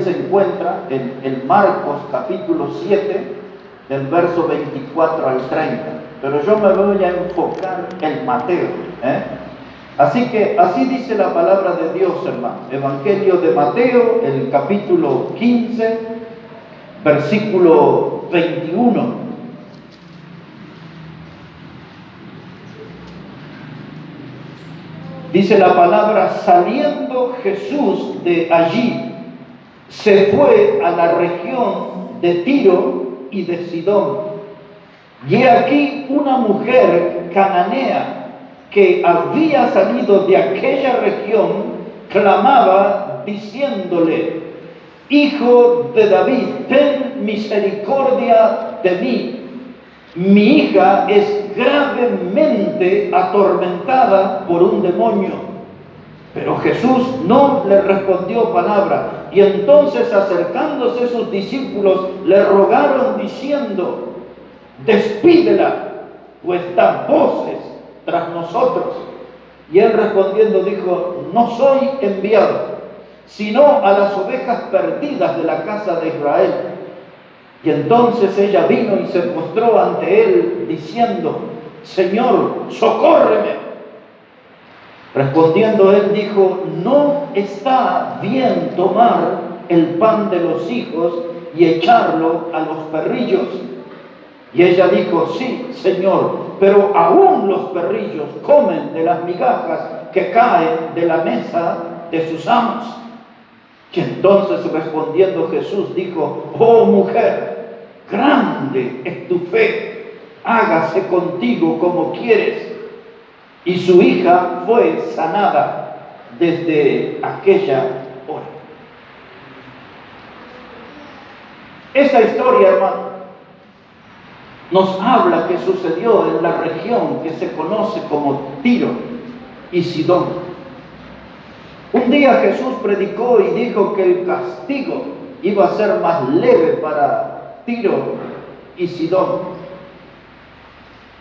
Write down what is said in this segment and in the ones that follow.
se encuentra en Marcos capítulo 7, del verso 24 al 30. Pero yo me voy a enfocar en Mateo. Así que así dice la palabra de Dios, hermano. Evangelio de Mateo, el capítulo 15, versículo 21. Dice la palabra: saliendo Jesús de allí, se fue a la región de Tiro y de Sidón. Y he aquí una mujer cananea que había salido de aquella región, clamaba diciéndole: Hijo de David, ten misericordia de mí. Mi hija es gravemente atormentada por un demonio. Pero Jesús no le respondió palabra. Y entonces, acercándose sus discípulos, le rogaron diciendo: despídela, pues da voces tras nosotros. Y él respondiendo dijo: no soy enviado, sino a las ovejas perdidas de la casa de Israel. Y entonces ella vino y se postró ante él, diciendo: Señor, socórreme. Respondiendo él dijo: no está bien tomar el pan de los hijos y echarlo a los perrillos. Y ella dijo: sí, Señor, pero aún los perrillos comen de las migajas que caen de la mesa de sus amos. Y entonces, respondiendo Jesús, dijo: oh mujer, grande es tu fe, hágase contigo como quieres. Y su hija fue sanada desde aquella hora. Esta historia, hermano, nos habla que sucedió en la región que se conoce como Tiro y Sidón. Un día Jesús predicó y dijo que el castigo iba a ser más leve para Tiro y Sidón,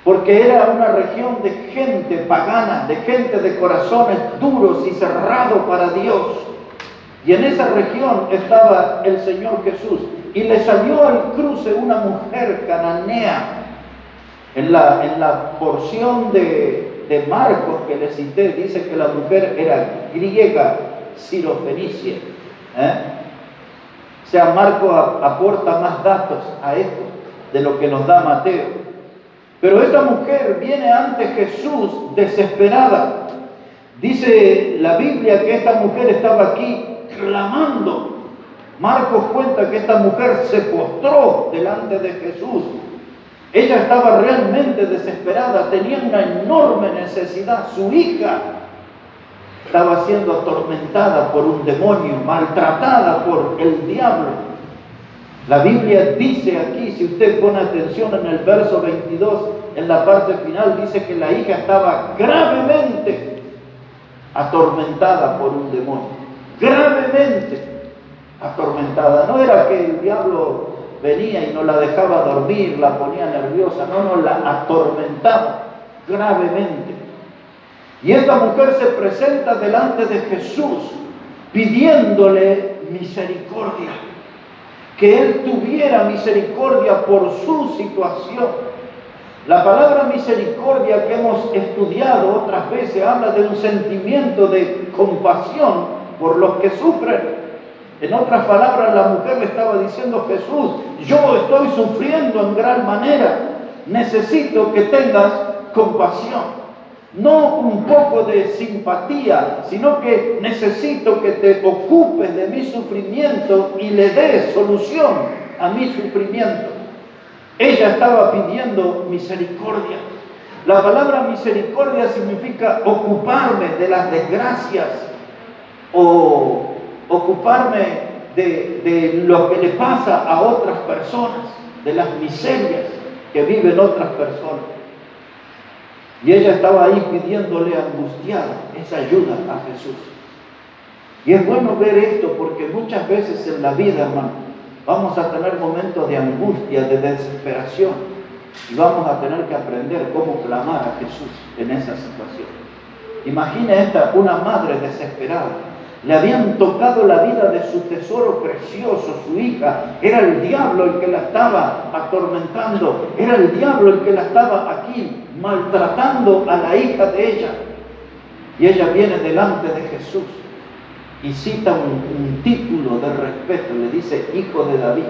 porque era una región de gente pagana, de gente de corazones duros y cerrados para Dios. Y en esa región estaba el Señor Jesús, y le salió al cruce una mujer cananea. En la porción de Marcos que le cité, dice que la mujer era griega, sirofenicia. O sea, Marcos aporta más datos a esto de lo que nos da Mateo. Pero esta mujer viene ante Jesús desesperada. Dice la Biblia que esta mujer estaba aquí clamando. Marcos cuenta que esta mujer se postró delante de Jesús. Ella estaba realmente desesperada, tenía una enorme necesidad. Su hija estaba siendo atormentada por un demonio, maltratada por el diablo. La Biblia dice aquí, si usted pone atención en el verso 22, en la parte final, dice que la hija estaba gravemente atormentada por un demonio. Gravemente atormentada. No era que el diablo venía y no la dejaba dormir, la ponía nerviosa. No, la atormentaba gravemente. Y esta mujer se presenta delante de Jesús pidiéndole misericordia. Que Él tuviera misericordia por su situación. La palabra misericordia que hemos estudiado otras veces habla de un sentimiento de compasión por los que sufren. En otras palabras, la mujer le estaba diciendo: Jesús, yo estoy sufriendo en gran manera, necesito que tengas compasión. No un poco de simpatía, sino que necesito que te ocupes de mi sufrimiento y le des solución a mi sufrimiento. Ella estaba pidiendo misericordia. La palabra misericordia significa ocuparme de las desgracias o ocuparme de lo que le pasa a otras personas, de las miserias que viven otras personas. Y ella estaba ahí pidiéndole angustiada esa ayuda a Jesús. Y es bueno ver esto porque muchas veces en la vida, hermano, vamos a tener momentos de angustia, de desesperación. Y vamos a tener que aprender cómo clamar a Jesús en esa situación. Imagina una madre desesperada Le habían tocado la vida de su tesoro precioso, su hija. Era el diablo el que la estaba atormentando. Era el diablo el que la estaba aquí maltratando a la hija de ella. Y ella viene delante de Jesús y cita un título de respeto. Le dice, hijo de David.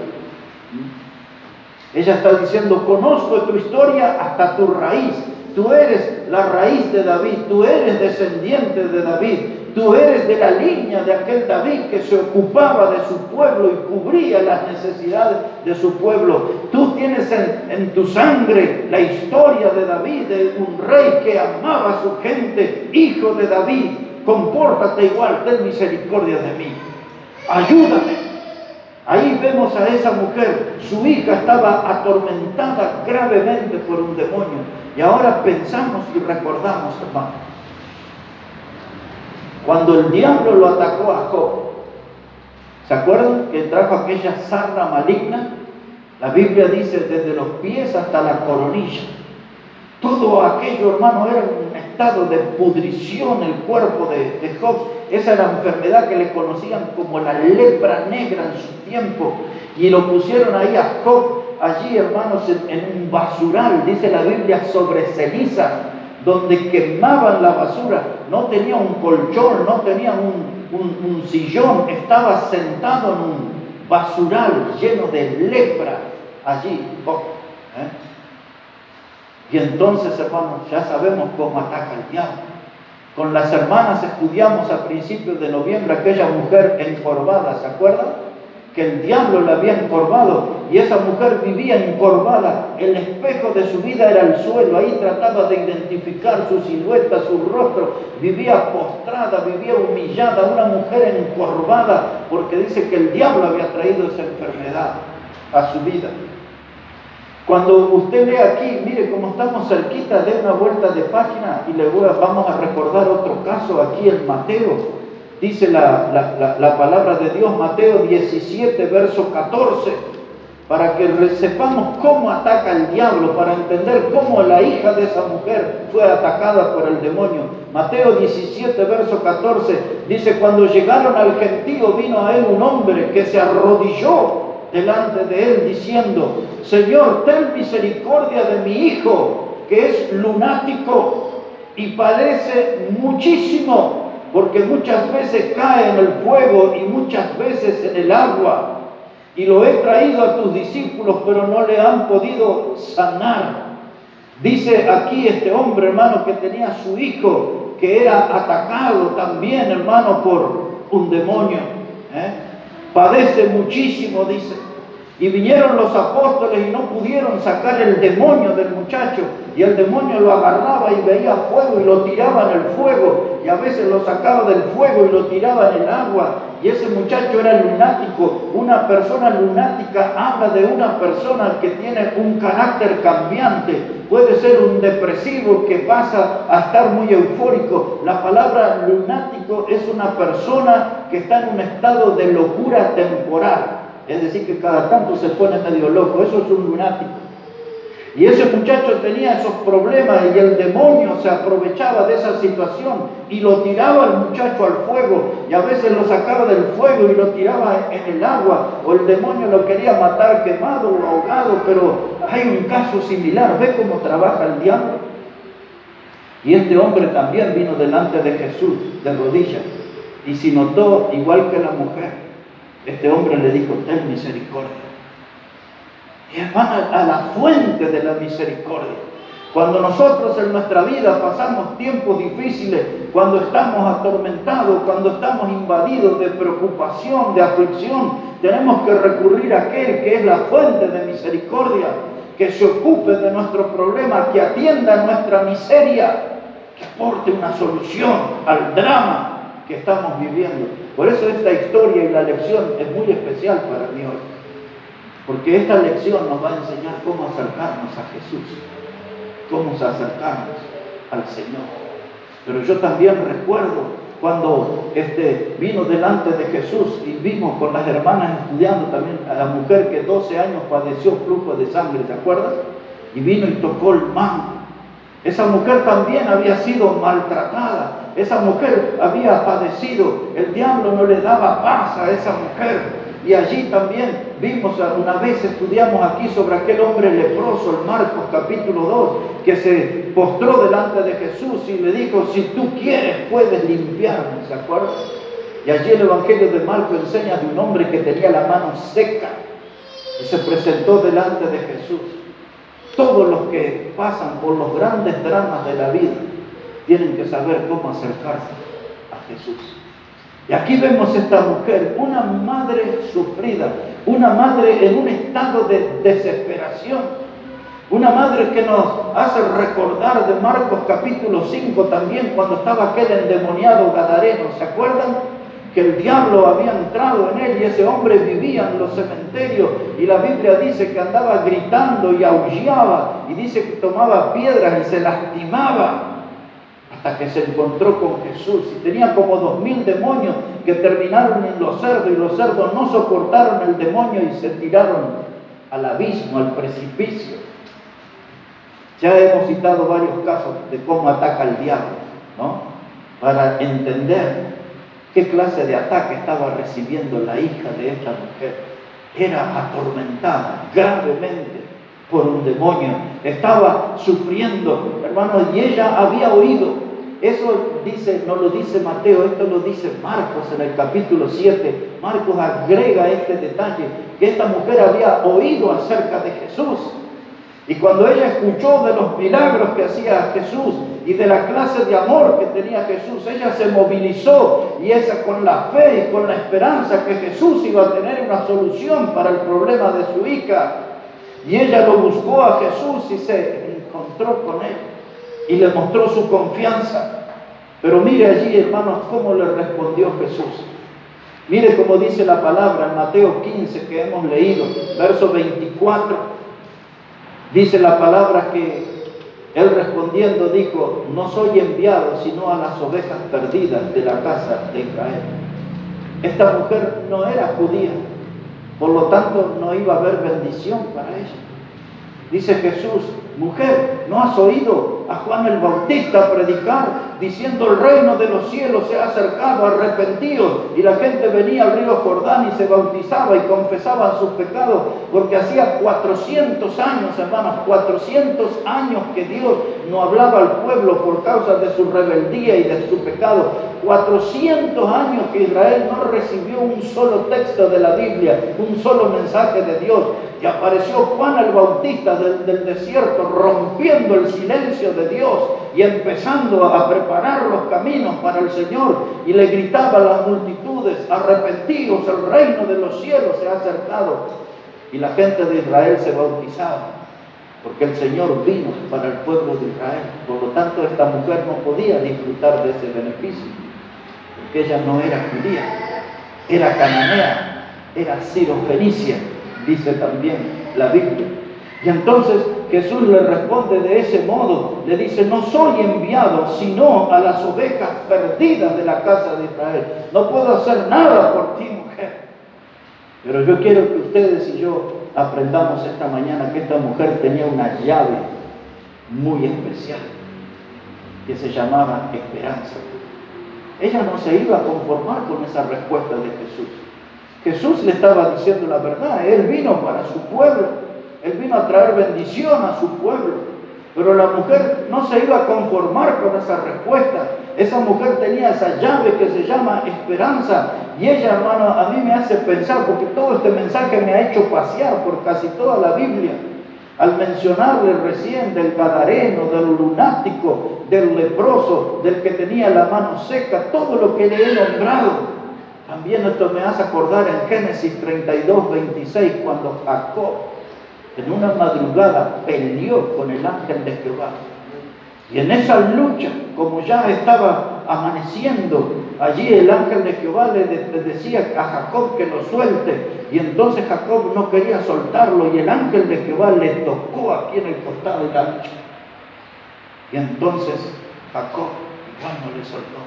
Ella está diciendo, conozco tu historia hasta tu raíz. Tú eres la raíz de David. Tú eres descendiente de David. Tú eres de la línea de aquel David que se ocupaba de su pueblo y cubría las necesidades de su pueblo. Tú tienes en tu sangre la historia de David, de un rey que amaba a su gente. Hijo de David, compórtate igual, ten misericordia de mí. Ayúdame. Ahí vemos a esa mujer. Su hija estaba atormentada gravemente por un demonio. Y ahora pensamos y recordamos, hermano, cuando el diablo lo atacó a Job. ¿Se acuerdan que trajo aquella sarna maligna? La Biblia dice desde los pies hasta la coronilla. Todo aquello, hermano, era un estado de pudrición el cuerpo de Job. Esa era la enfermedad que le conocían como la lepra negra en su tiempo. Y lo pusieron ahí a Job, allí, hermanos, en un basural, dice la Biblia, sobre cenizas, donde quemaban la basura. No tenía un colchón, no tenía un sillón, estaba sentado en un basural lleno de lepra allí. Y entonces, hermanos, ya sabemos cómo ataca el diablo. Con las hermanas estudiamos a principios de noviembre aquella mujer encorvada, ¿se acuerdan? Que el diablo la había encorvado y esa mujer vivía encorvada. El espejo de su vida era el suelo. Ahí trataba de identificar su silueta, su rostro. Vivía postrada, vivía humillada, una mujer encorvada, porque dice que el diablo había traído esa enfermedad a su vida. Cuando usted lee aquí, mire cómo estamos cerquita, de una vuelta de página y vamos a recordar otro caso aquí en Mateo. Dice la palabra de Dios, Mateo 17, verso 14, para que sepamos cómo ataca el diablo, para entender cómo la hija de esa mujer fue atacada por el demonio. Mateo 17, verso 14, dice, cuando llegaron al gentío, vino a él un hombre que se arrodilló delante de él, diciendo, Señor, ten misericordia de mi hijo, que es lunático y padece muchísimo, porque muchas veces cae en el fuego y muchas veces en el agua. Y lo he traído a tus discípulos, pero no le han podido sanar. Dice aquí este hombre, hermano, que tenía a su hijo, que era atacado también, hermano, por un demonio. Padece muchísimo, dice. Y vinieron los apóstoles y no pudieron sacar el demonio del muchacho. Y el demonio lo agarraba y veía fuego y lo tiraba en el fuego. Y a veces lo sacaba del fuego y lo tiraba en el agua. Y ese muchacho era lunático. Una persona lunática habla de una persona que tiene un carácter cambiante. Puede ser un depresivo que pasa a estar muy eufórico. La palabra lunático es una persona que está en un estado de locura temporal. Es decir, que cada tanto se pone medio loco. Eso es un lunático. Y ese muchacho tenía esos problemas y el demonio se aprovechaba de esa situación y lo tiraba al muchacho al fuego, y a veces lo sacaba del fuego y lo tiraba en el agua, o el demonio lo quería matar quemado o ahogado. Pero hay un caso similar. ¿Ve cómo trabaja el diablo? Y este hombre también vino delante de Jesús de rodillas, y se notó igual que la mujer. Este hombre le dijo, ten misericordia. Y van a la fuente de la misericordia. Cuando nosotros en nuestra vida pasamos tiempos difíciles, cuando estamos atormentados, cuando estamos invadidos de preocupación, de aflicción, tenemos que recurrir a aquel que es la fuente de misericordia, que se ocupe de nuestros problemas, que atienda nuestra miseria, que aporte una solución al drama que estamos viviendo. Por eso esta historia y la lección es muy especial para mí hoy, porque esta lección nos va a enseñar cómo acercarnos a Jesús, cómo acercarnos al Señor. Pero yo también recuerdo cuando vino delante de Jesús y vimos con las hermanas estudiando también a la mujer que 12 años padeció flujo de sangre, ¿se acuerdan? Y vino y tocó el manto. Esa mujer también había sido maltratada. Esa mujer había padecido. El diablo no le daba paz a esa mujer. Y allí también vimos, una vez estudiamos aquí sobre aquel hombre leproso, en Marcos capítulo 2, que se postró delante de Jesús y le dijo: si tú quieres, puedes limpiarme. ¿Se acuerdan? Y allí el Evangelio de Marcos enseña de un hombre que tenía la mano seca y se presentó delante de Jesús. Todos los que pasan por los grandes dramas de la vida tienen que saber cómo acercarse a Jesús. Y aquí vemos esta mujer, una madre sufrida, una madre en un estado de desesperación, una madre que nos hace recordar de Marcos capítulo 5 también, cuando estaba aquel endemoniado gadareno. ¿Se acuerdan? Que el diablo había entrado en él y ese hombre vivía en los cementerios, y la Biblia dice que andaba gritando y aullaba, y dice que tomaba piedras y se lastimaba, hasta que se encontró con Jesús. Y tenía como 2000 demonios que terminaron en los cerdos, y los cerdos no soportaron el demonio y se tiraron al abismo, al precipicio. Ya hemos citado varios casos de cómo ataca el diablo, ¿no? Para entender qué clase de ataque estaba recibiendo la hija de esta mujer. Era atormentada gravemente por un demonio. Estaba sufriendo, hermanos, y ella había oído. Eso dice, no lo dice Mateo, esto lo dice Marcos en el capítulo 7. Marcos agrega este detalle, que esta mujer había oído acerca de Jesús. Y cuando ella escuchó de los milagros que hacía Jesús y de la clase de amor que tenía Jesús, ella se movilizó, y esa con la fe y con la esperanza que Jesús iba a tener una solución para el problema de su hija. Y ella lo buscó a Jesús y se encontró con él y le mostró su confianza. Pero mire allí, hermanos, cómo le respondió Jesús. Mire cómo dice la palabra en Mateo 15 que hemos leído, verso 24. Dice la palabra que él respondiendo dijo: no soy enviado sino a las ovejas perdidas de la casa de Israel. Esta mujer no era judía, por lo tanto no iba a haber bendición para ella. Dice Jesús: mujer, ¿no has oído a Juan el Bautista predicar diciendo el reino de los cielos se ha acercado, arrepentidos? Y la gente venía al río Jordán y se bautizaba y confesaba sus pecados, porque hacía 400 años, hermanos, 400 años que Dios no hablaba al pueblo por causa de su rebeldía y de su pecado. 400 años que Israel no recibió un solo texto de la Biblia, un solo mensaje de Dios. Y apareció Juan el Bautista del desierto, rompiendo el silencio de Dios y empezando a preparar los caminos para el Señor, y le gritaba a las multitudes: arrepentidos, el reino de los cielos se ha acercado. Y la gente de Israel se bautizaba, porque el Señor vino para el pueblo de Israel. Por lo tanto, esta mujer no podía disfrutar de ese beneficio, porque ella no era judía, era cananea, era sirofenicia, dice también la Biblia. Y entonces Jesús le responde de ese modo, le dice: no soy enviado sino a las ovejas perdidas de la casa de Israel. No puedo hacer nada por ti, mujer. Pero yo quiero que ustedes y yo aprendamos esta mañana que esta mujer tenía una llave muy especial, que se llamaba esperanza. Ella no se iba a conformar con esa respuesta de Jesús. Jesús le estaba diciendo la verdad. Él vino para su pueblo. Él vino a traer bendición a su pueblo. Pero la mujer no se iba a conformar con esa respuesta. Esa mujer tenía esa llave que se llama esperanza. Y ella, hermano, a mí me hace pensar, porque todo este mensaje me ha hecho pasear por casi toda la Biblia. Al mencionarle recién del gadareno, del lunático, del leproso, del que tenía la mano seca, todo lo que le he nombrado. También esto me hace acordar en Génesis 32, 26, cuando Jacob en una madrugada peleó con el ángel de Jehová. Y en esa lucha, como ya estaba amaneciendo, allí el ángel de Jehová le decía a Jacob que lo suelte. Y entonces Jacob no quería soltarlo, y el ángel de Jehová le tocó aquí en el costado de la lucha. Y entonces Jacob igual no le soltó.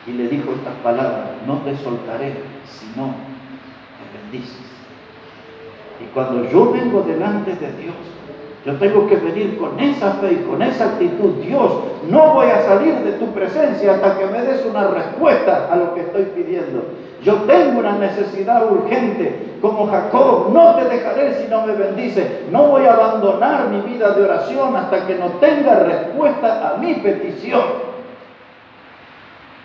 Y le dijo estas palabras: no te soltaré, sino me bendices. Y cuando yo vengo delante de Dios, Yo tengo que venir con esa fe y con esa actitud. Dios, no voy a salir de tu presencia hasta que me des una respuesta a lo que estoy pidiendo. Yo tengo una necesidad urgente, como Jacob, no te dejaré si no me bendices. No voy a abandonar mi vida de oración hasta que no tenga respuesta a mi petición.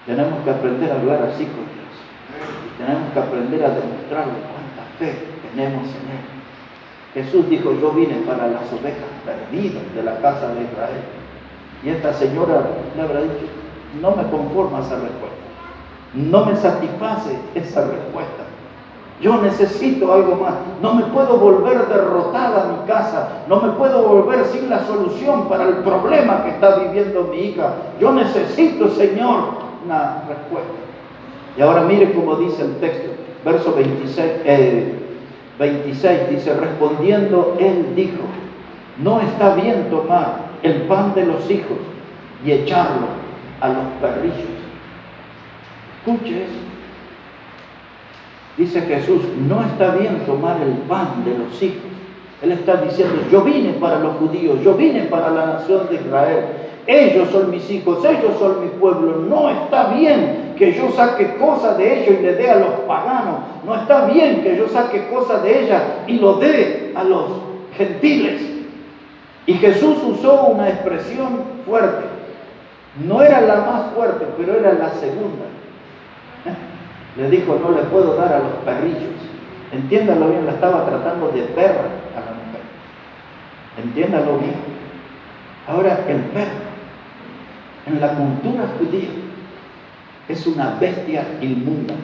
Tenemos que aprender a hablar así con Dios. Tenemos que aprender a demostrarle cuánta fe tenemos en Él. Jesús dijo, yo vine para las ovejas perdidas de la casa de Israel. Y esta señora le habrá dicho, no me conforma esa respuesta. No me satisface esa respuesta. Yo necesito algo más. No me puedo volver derrotada a mi casa. No me puedo volver sin la solución para el problema que está viviendo mi hija. Yo necesito, Señor, una respuesta. Y ahora mire cómo dice el texto, verso 26 dice, respondiendo él dijo, no está bien tomar el pan de los hijos y echarlo a los perrillos. Escuche eso. Dice Jesús, no está bien tomar el pan de los hijos. Él está diciendo, yo vine para los judíos, yo vine para la nación de Israel. Ellos son mis hijos, ellos son mi pueblo. No está bien que yo saque cosas de ellos y le dé a los paganos. No está bien que yo saque cosas de ellas y lo dé a los gentiles. Y Jesús usó una expresión fuerte. No era la más fuerte, pero era la segunda. Le dijo, no le puedo dar a los perrillos. Entiéndalo bien, la estaba tratando de perra a la mujer. Entiéndalo bien. Ahora, el perro, en la cultura judía, es una bestia inmunda.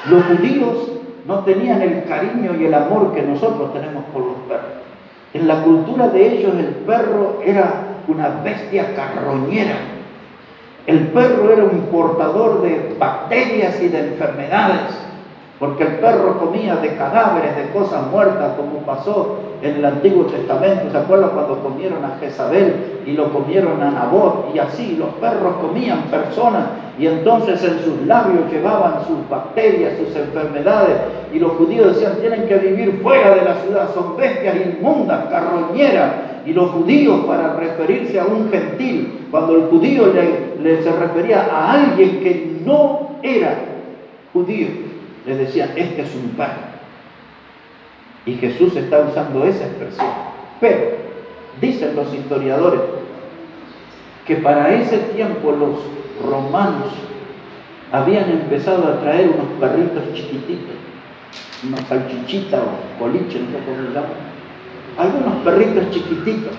Los judíos no tenían el cariño y el amor que nosotros tenemos por los perros. En la cultura de ellos, el perro era una bestia carroñera. El perro era un portador de bacterias y de enfermedades, porque el perro comía de cadáveres, de cosas muertas, como pasó en el Antiguo Testamento. ¿Se acuerdan cuando comieron a Jezabel y lo comieron a Nabot? Y así los perros comían personas y entonces en sus labios llevaban sus bacterias, sus enfermedades, y los judíos decían, tienen que vivir fuera de la ciudad, son bestias inmundas, carroñeras. Y los judíos, para referirse a un gentil, cuando el judío se refería a alguien que no era judío, le decían, este es un perro. Y Jesús está usando esa expresión. Pero dicen los historiadores que para ese tiempo los romanos habían empezado a traer unos perritos chiquititos, unos salchichitas o coliches, no sé cómo se llaman, algunos perritos chiquititos,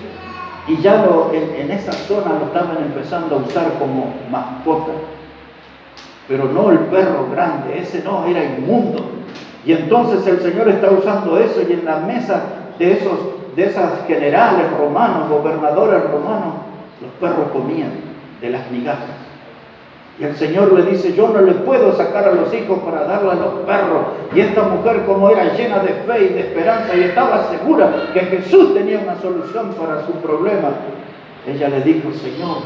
y ya en esa zona lo estaban empezando a usar como mascota. Pero no el perro grande, ese no, era inmundo. Y entonces el Señor está usando eso, y en la mesa de esas generales romanos, gobernadores romanos, los perros comían de las migajas. Y el Señor le dice, yo no le puedo sacar a los hijos para darle a los perros. Y esta mujer, como era llena de fe y de esperanza y estaba segura que Jesús tenía una solución para su problema, ella le dijo, Señor,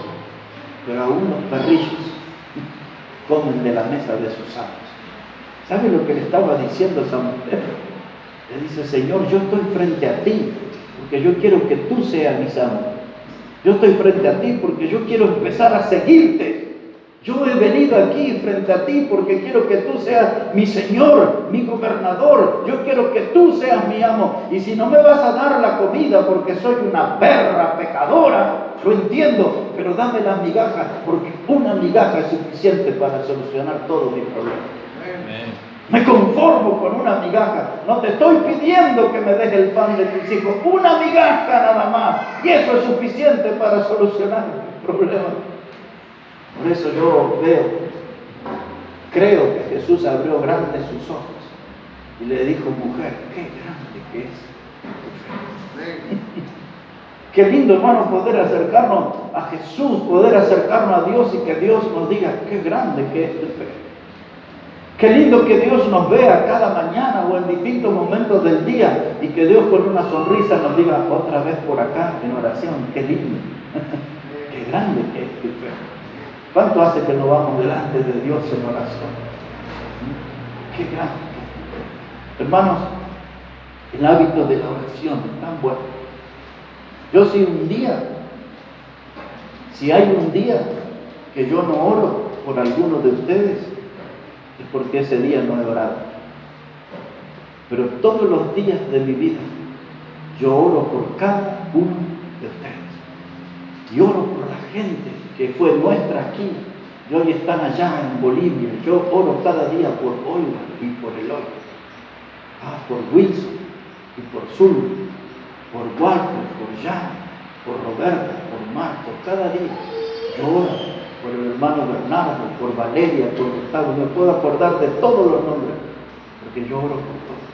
pero aún los perrillos comen de la mesa de sus amos. ¿Sabe lo que le estaba diciendo esa mujer? Le dice, Señor, yo estoy frente a ti porque yo quiero que tú seas mi amo. Yo estoy frente a ti porque yo quiero empezar a seguirte. Yo he venido aquí frente a ti porque quiero que tú seas mi Señor, mi gobernador. Yo quiero que tú seas mi amo. Y si no me vas a dar la comida porque soy una perra pecadora, lo entiendo, pero dame las migajas, porque una migaja es suficiente para solucionar todo mi problema. Me conformo con una migaja. No te estoy pidiendo que me des el pan de tus hijos, una migaja nada más, y eso es suficiente para solucionar mi problema. Por eso yo creo que Jesús abrió grandes sus ojos y le dijo, mujer, qué grande que es tu fe. Qué lindo, hermano, poder acercarnos a Jesús, poder acercarnos a Dios y que Dios nos diga qué grande que es tu fe. Qué lindo que Dios nos vea cada mañana o en distintos momentos del día y que Dios con una sonrisa nos diga otra vez por acá en oración. Qué lindo, qué grande que es tu fe. ¿Cuánto hace que no vamos delante de Dios en oración? Qué grande. Hermanos, el hábito de la oración es tan bueno. Yo si hay un día que yo no oro por alguno de ustedes, es porque ese día no he orado. Pero todos los días de mi vida, yo oro por cada uno de ustedes. Y oro por la gente que fue nuestra aquí y hoy están allá en Bolivia. Yo oro cada día por Olga y por Eloy. Por Wilson y por Zul, por Walter, por Jan, por Roberta, por Marco. Cada día yo oro por el hermano Bernardo, por Valeria, por Gustavo. Me puedo acordar de todos los nombres, porque yo oro por todos.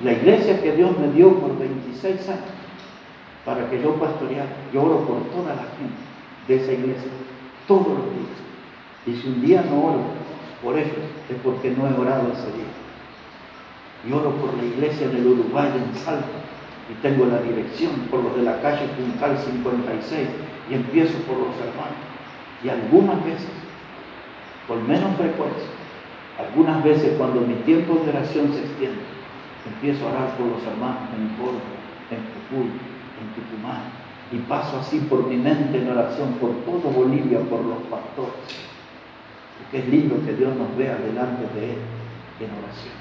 La iglesia que Dios me dio por 26 años para que yo pastoreara, yo oro por toda la gente de esa iglesia, todos los días. Y si un día no oro por ellos, es porque no he orado ese día. Y oro por la iglesia en el Uruguay, en Salta, y tengo la dirección por los de la calle Juncal 56, y empiezo por los hermanos. Y algunas veces, con menos frecuencia, algunas veces cuando mi tiempo de oración se extiende, empiezo a orar por los hermanos en Córdoba, en Jujuy, en Tucumán, y paso así por mi mente en oración por todo Bolivia, por los pastores. Porque es lindo que Dios nos vea delante de Él en oración.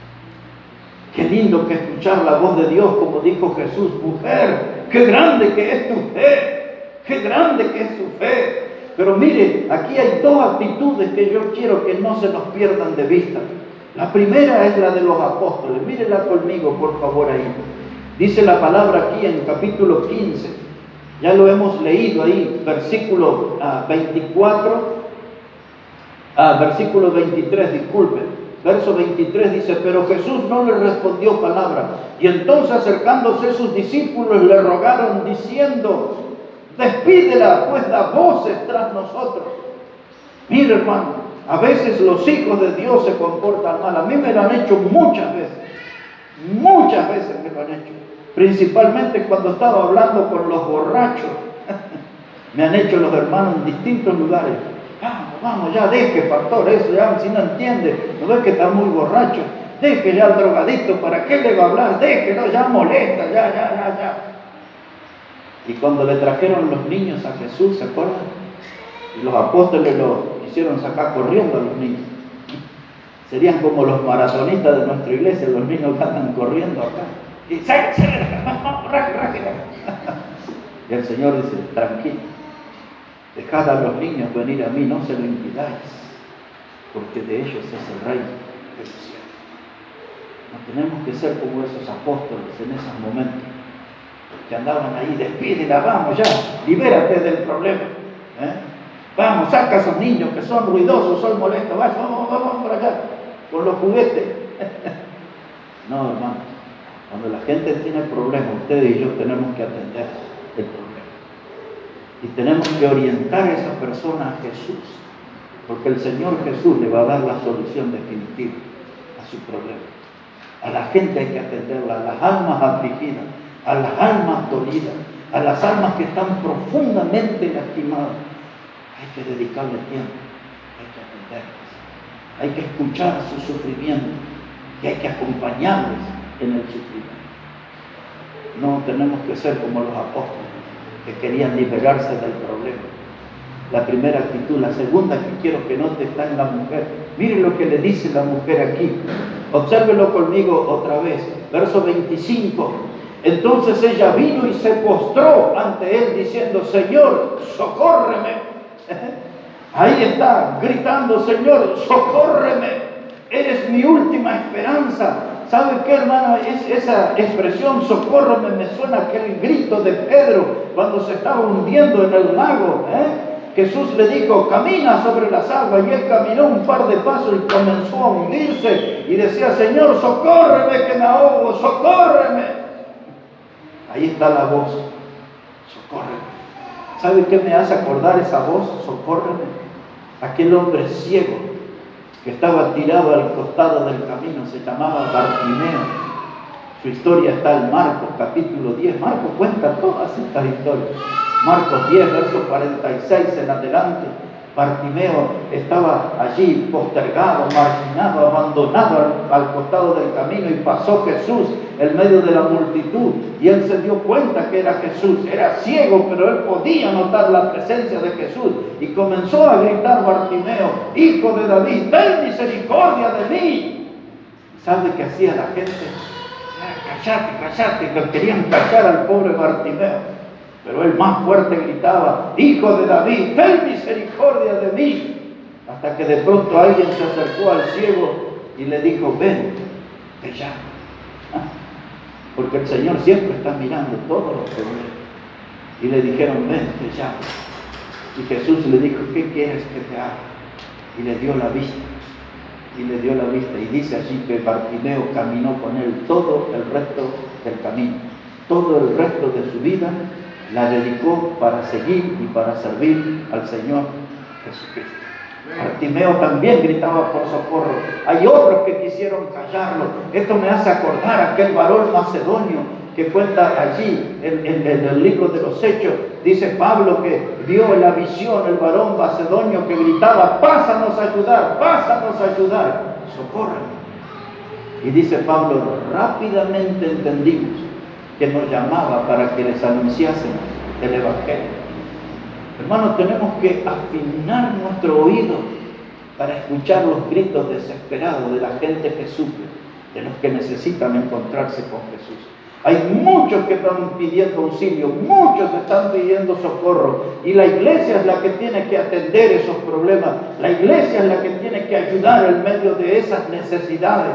Qué lindo que escuchar la voz de Dios, como dijo Jesús: mujer, qué grande que es tu fe, qué grande que es su fe. Pero mire, aquí hay dos actitudes que yo quiero que no se nos pierdan de vista. La primera es la de los apóstoles. Mírenla conmigo, por favor, ahí. Dice la palabra aquí en capítulo 15, ya lo hemos leído ahí, versículo 23, disculpen. Verso 23 dice: pero Jesús no le respondió palabra. Y entonces, acercándose sus discípulos, le rogaron diciendo: despídela, pues da voces tras nosotros. Mire, hermano, a veces los hijos de Dios se comportan mal. A mí me lo han hecho muchas veces me lo han hecho. Principalmente cuando estaba hablando con los borrachos. Me han hecho los hermanos en distintos lugares. Vamos, ya deje, pastor, eso ya, si no entiende, no ve que está muy borracho, deje ya al drogadicto, ¿para qué le va a hablar? Déjelo, ya molesta, ya. Y cuando le trajeron los niños a Jesús, ¿se acuerdan? Y los apóstoles lo hicieron sacar corriendo a los niños. Serían como los maratonistas de nuestra iglesia, los niños que andan corriendo acá. Y y el Señor dice: tranquilo, dejad a los niños venir a mí, no se lo impidáis, porque de ellos es el reino de los cielos. No tenemos que ser como esos apóstoles en esos momentos, que andaban ahí: despídela, vamos ya, libérate del problema. Vamos, saca a esos niños que son ruidosos, son molestos, vamos por allá, con los juguetes. No, hermano, cuando la gente tiene problemas, ustedes y yo tenemos que atender el problema. Y tenemos que orientar a esa persona a Jesús, porque el Señor Jesús le va a dar la solución definitiva a su problema. A la gente hay que atenderla, a las almas afligidas, a las almas dolidas, a las almas que están profundamente lastimadas. Hay que dedicarle tiempo, hay que atenderlas, hay que escuchar su sufrimiento y hay que acompañarles en el sufrimiento. No tenemos que ser como los apóstoles, que querían liberarse del problema. La primera actitud. La segunda que quiero que note está en la mujer. Miren lo que le dice la mujer aquí. Obsérvelo conmigo otra vez. Verso 25. Entonces ella vino y se postró ante él diciendo: Señor, socórreme. Ahí está, gritando: Señor, socórreme. Eres mi última esperanza. ¿Sabe qué, hermano? Esa expresión, socórreme, me suena aquel grito de Pedro cuando se estaba hundiendo en el lago. Jesús le dijo: camina sobre las aguas, y él caminó un par de pasos y comenzó a hundirse y decía: Señor, socórreme que me ahogo, socórreme. Ahí está la voz: socórreme. ¿Sabe qué me hace acordar esa voz? Socórreme. Aquel hombre ciego que estaba tirado al costado del camino, se llamaba Bartimeo. Su historia está en Marcos capítulo 10. Marcos cuenta todas estas historias. Marcos 10, verso 46 en adelante. Bartimeo estaba allí postergado, marginado, abandonado al costado del camino, y pasó Jesús en medio de la multitud y él se dio cuenta que era Jesús. Era ciego, pero él podía notar la presencia de Jesús y comenzó a gritar Bartimeo: Hijo de David, ten misericordia de mí. ¿Sabe qué hacía la gente? Cállate, cállate, que querían callar al pobre Bartimeo. Pero él más fuerte gritaba: Hijo de David, ten misericordia de mí. Hasta que de pronto alguien se acercó al ciego y le dijo: ven, te llamo. Porque el Señor siempre está mirando todo lo que ve. Y le dijeron: ven, te llamo. Y Jesús le dijo: ¿qué quieres que te haga? Y le dio la vista. Y le dio la vista. Y dice allí que Bartimeo caminó con él todo el resto del camino. Todo el resto de su vida la dedicó para seguir y para servir al Señor Jesucristo. Bartimeo también gritaba por socorro. Hay otros que quisieron callarlo. Esto me hace acordar a aquel varón macedonio que cuenta allí en el libro de los Hechos. Dice Pablo que vio en la visión el varón macedonio que gritaba: pásanos a ayudar, pásanos a ayudar, socórranos. Y dice Pablo: rápidamente entendimos que nos llamaba para que les anunciásemos el Evangelio. Hermanos, tenemos que afinar nuestro oído para escuchar los gritos desesperados de la gente que sufre, de los que necesitan encontrarse con Jesús. Hay muchos que están pidiendo auxilio, muchos están pidiendo socorro, y la iglesia es la que tiene que atender esos problemas. La iglesia es la que tiene que ayudar en medio de esas necesidades.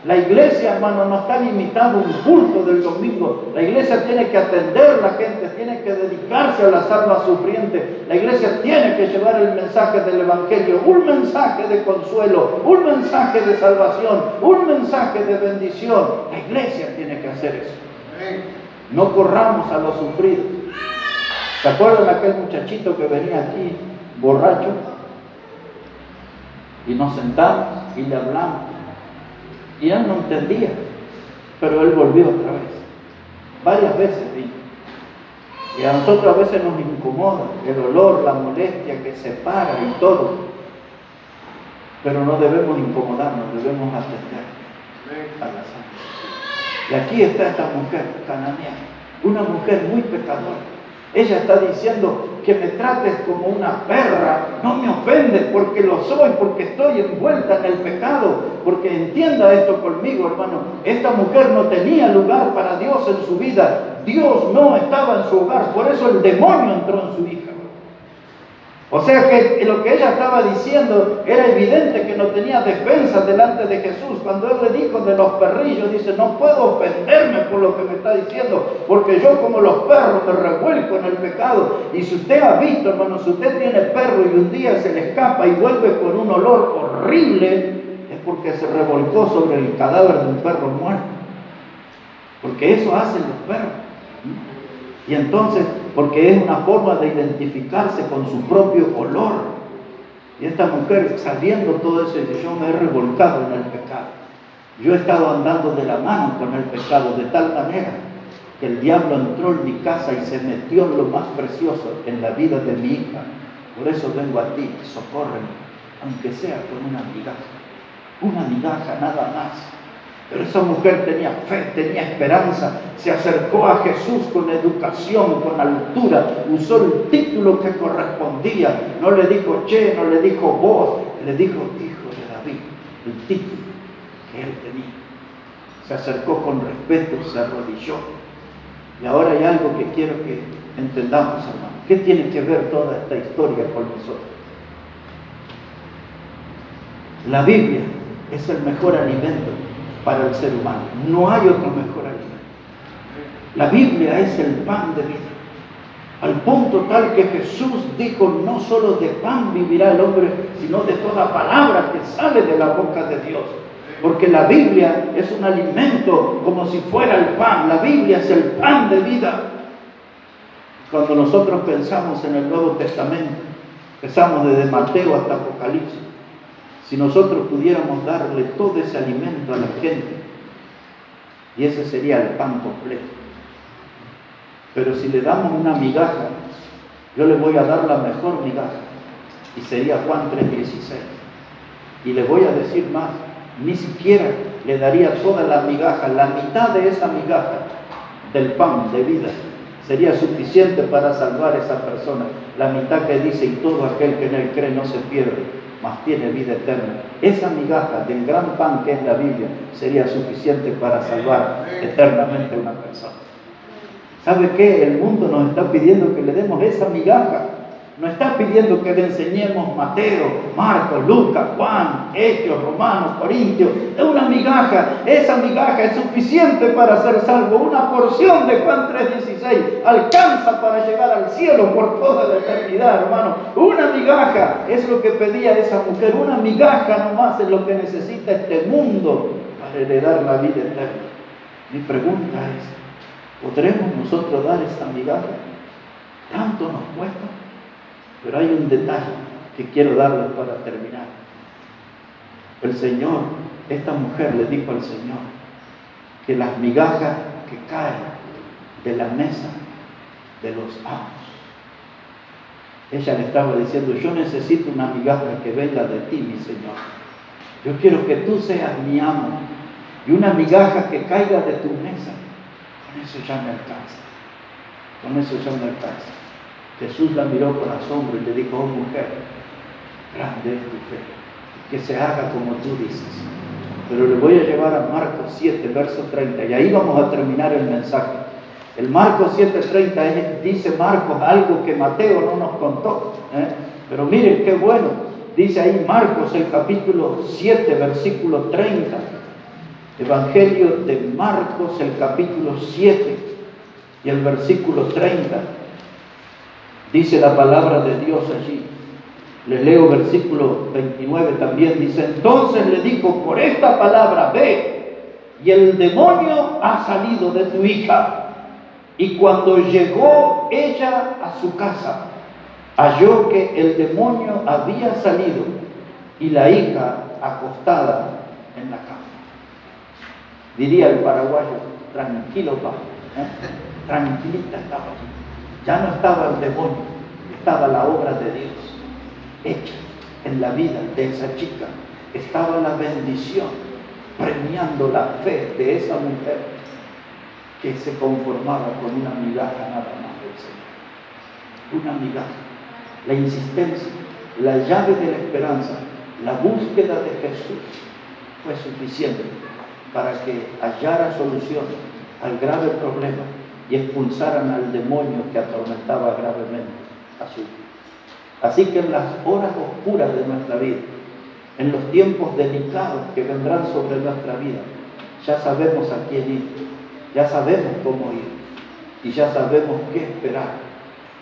La iglesia, hermano, no está limitado a un culto del domingo. La iglesia tiene que atender a la gente, tiene que dedicarse a las almas sufrientes. La iglesia tiene que llevar el mensaje del Evangelio, un mensaje de consuelo, un mensaje de salvación, un mensaje de bendición. La iglesia tiene que hacer eso. No corramos a los sufridos. ¿Se acuerdan de aquel muchachito que venía aquí borracho? Y nos sentamos y le hablamos. Y él no entendía, pero él volvió otra vez. Varias veces vino. Y a nosotros a veces nos incomoda el olor, la molestia que separa y todo. Pero no debemos incomodarnos, debemos atender a la santa. Y aquí está esta mujer cananea, una mujer muy pecadora. Ella está diciendo: que me trates como una perra no me ofende, porque lo soy, porque estoy envuelta en el pecado. Porque entienda esto conmigo, hermano, esta mujer no tenía lugar para Dios en su vida. Dios no estaba en su hogar, por eso el demonio entró en su hija. O sea que lo que ella estaba diciendo era evidente que no tenía defensa delante de Jesús. Cuando él le dijo de los perrillos, dice: no puedo ofenderme por lo que me está diciendo, porque yo como los perros me revuelco en el pecado. Y si usted ha visto, hermano, si usted tiene perro y un día se le escapa y vuelve con un olor horrible, es porque se revolcó sobre el cadáver de un perro muerto. Porque eso hacen los perros. Y entonces, porque es una forma de identificarse con su propio olor. Y esta mujer, sabiendo todo eso, dice: yo me he revolcado en el pecado. Yo he estado andando de la mano con el pecado, de tal manera que el diablo entró en mi casa y se metió en lo más precioso, en la vida de mi hija. Por eso vengo a ti, socórreme, aunque sea con una migaja nada más. Pero esa mujer tenía fe, tenía esperanza, se acercó a Jesús con educación, con altura, usó el título que correspondía, no le dijo che, no le dijo vos, le dijo hijo de David, el título que él tenía. Se acercó con respeto, se arrodilló. Y ahora hay algo que quiero que entendamos, hermano. ¿Qué tiene que ver toda esta historia con nosotros? La Biblia es el mejor alimento para el ser humano. No hay otro mejor alimento. La Biblia es el pan de vida. Al punto tal que Jesús dijo: no solo de pan vivirá el hombre, sino de toda palabra que sale de la boca de Dios. Porque la Biblia es un alimento como si fuera el pan. La Biblia es el pan de vida. Cuando nosotros pensamos en el Nuevo Testamento, pensamos desde Mateo hasta Apocalipsis. Si nosotros pudiéramos darle todo ese alimento a la gente, y ese sería el pan completo. Pero si le damos una migaja, yo le voy a dar la mejor migaja, y sería Juan 3:16. Y le voy a decir más, ni siquiera le daría toda la migaja, la mitad de esa migaja del pan de vida sería suficiente para salvar a esa persona. La mitad que dice, y todo aquel que en él cree no se pierde, mas tiene vida eterna. Esa migaja del gran pan que es la Biblia sería suficiente para salvar eternamente a una persona. ¿Sabe qué? El mundo nos está pidiendo que le demos esa migaja. Nos está pidiendo que le enseñemos Mateo, Marcos, Lucas, Juan, Hechos, Romanos, Corintios. Es una migaja. Esa migaja es suficiente para ser salvo. Una porción de Juan 3:16 alcanza para llegar al cielo por toda la eternidad, hermano. Una migaja es lo que pedía esa mujer. Una migaja nomás es lo que necesita este mundo para heredar la vida eterna. Mi pregunta es, ¿podremos nosotros dar esa migaja? ¿Tanto nos cuesta? Pero hay un detalle que quiero darles para terminar. El Señor, esta mujer le dijo al Señor que las migajas que caen de la mesa de los amos, ella le estaba diciendo, yo necesito una migaja que venga de ti, mi Señor. Yo quiero que tú seas mi amo. Y una migaja que caiga de tu mesa, con eso ya me alcanza. Con eso ya me alcanza. Jesús la miró con asombro y le dijo, oh mujer, grande es tu fe, que se haga como tú dices. Pero le voy a llevar a Marcos 7, verso 30, y ahí vamos a terminar el mensaje. El Marcos 7:30 dice Marcos algo que Mateo no nos contó, pero miren qué bueno, dice ahí Marcos el capítulo 7, versículo 30, Evangelio de Marcos el capítulo 7 y el versículo 30. Dice la palabra de Dios allí. Les leo versículo 29 también. Dice, entonces le dijo, por esta palabra ve, y el demonio ha salido de tu hija. Y cuando llegó ella a su casa, halló que el demonio había salido y la hija acostada en la cama. Diría el paraguayo, tranquilo papá, tranquilita estaba allí. Ya no estaba el demonio, estaba la obra de Dios hecha en la vida de esa chica. Estaba la bendición premiando la fe de esa mujer que se conformaba con una migaja nada más del Señor. Una migaja. La insistencia, la llave de la esperanza, la búsqueda de Jesús fue suficiente para que hallara solución al grave problema y expulsaran al demonio que atormentaba gravemente a su vida. Así que en las horas oscuras de nuestra vida, en los tiempos delicados que vendrán sobre nuestra vida, ya sabemos a quién ir, ya sabemos cómo ir y ya sabemos qué esperar.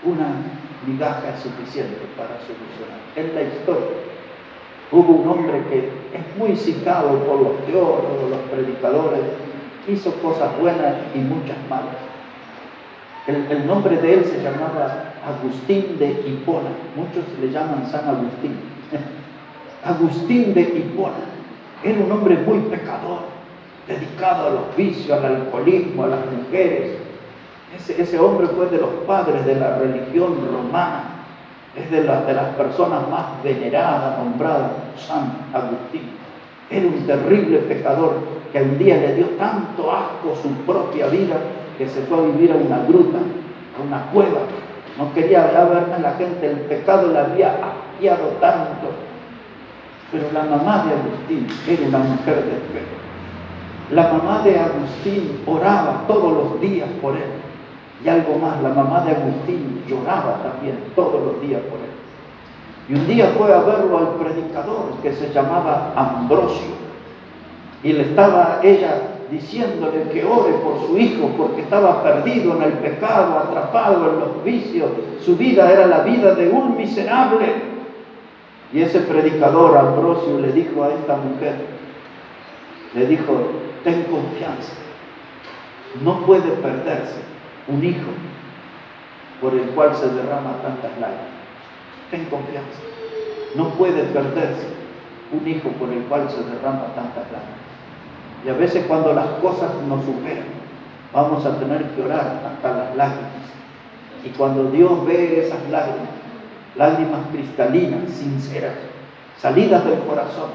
Una migaja es suficiente para solucionar. En la historia hubo un hombre que es muy citado por los teólogos, los predicadores, hizo cosas buenas y muchas malas. El nombre de él se llamaba Agustín de Hipona. Muchos le llaman San Agustín. Agustín de Hipona. Era un hombre muy pecador, dedicado a los vicios, al alcoholismo, a las mujeres. Ese hombre fue de los padres de la religión romana. Es de las personas más veneradas, nombradas, San Agustín. Era un terrible pecador que un día le dio tanto asco su propia vida que se fue a vivir a una gruta, a una cueva. No quería ver a la gente, el pecado le había asqueado tanto. Pero la mamá de Agustín era una mujer de fe. La mamá de Agustín oraba todos los días por él. Y algo más, la mamá de Agustín lloraba también todos los días por él. Y un día fue a verlo al predicador que se llamaba Ambrosio. Y le estaba ella diciéndole que ore por su hijo porque estaba perdido en el pecado, atrapado en los vicios. Su vida era la vida de un miserable. Y ese predicador Ambrosio le dijo a esta mujer, le dijo, ten confianza, no puede perderse un hijo por el cual se derrama tantas lágrimas. Ten confianza, no puede perderse un hijo por el cual se derrama tantas lágrimas. Y a veces cuando las cosas nos superan, vamos a tener que orar hasta las lágrimas. Y cuando Dios ve esas lágrimas, lágrimas cristalinas, sinceras, salidas del corazón,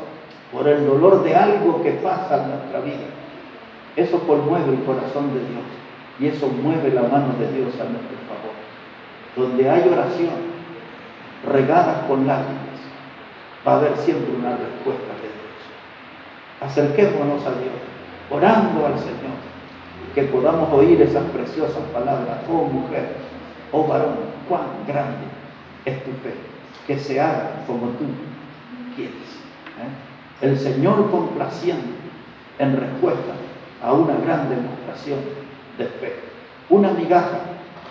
por el dolor de algo que pasa en nuestra vida. Eso conmueve el corazón de Dios y eso mueve la mano de Dios a nuestro favor. Donde hay oración regadas con lágrimas, va a haber siempre una respuesta de Dios. Acerquémonos a Dios, orando al Señor, que podamos oír esas preciosas palabras: oh mujer, oh varón, cuán grande es tu fe, que se haga como tú quieres. El Señor complaciente en respuesta a una gran demostración de fe. Una migaja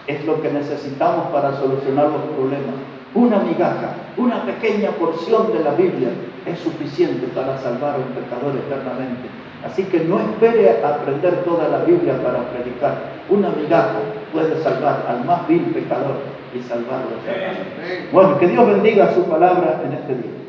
es lo que necesitamos para solucionar los problemas. Una migaja, una pequeña porción de la Biblia es suficiente para salvar a un pecador eternamente. Así que no espere a aprender toda la Biblia para predicar. Una migaja puede salvar al más vil pecador y salvarlo eternamente. Bueno, que Dios bendiga su palabra en este día.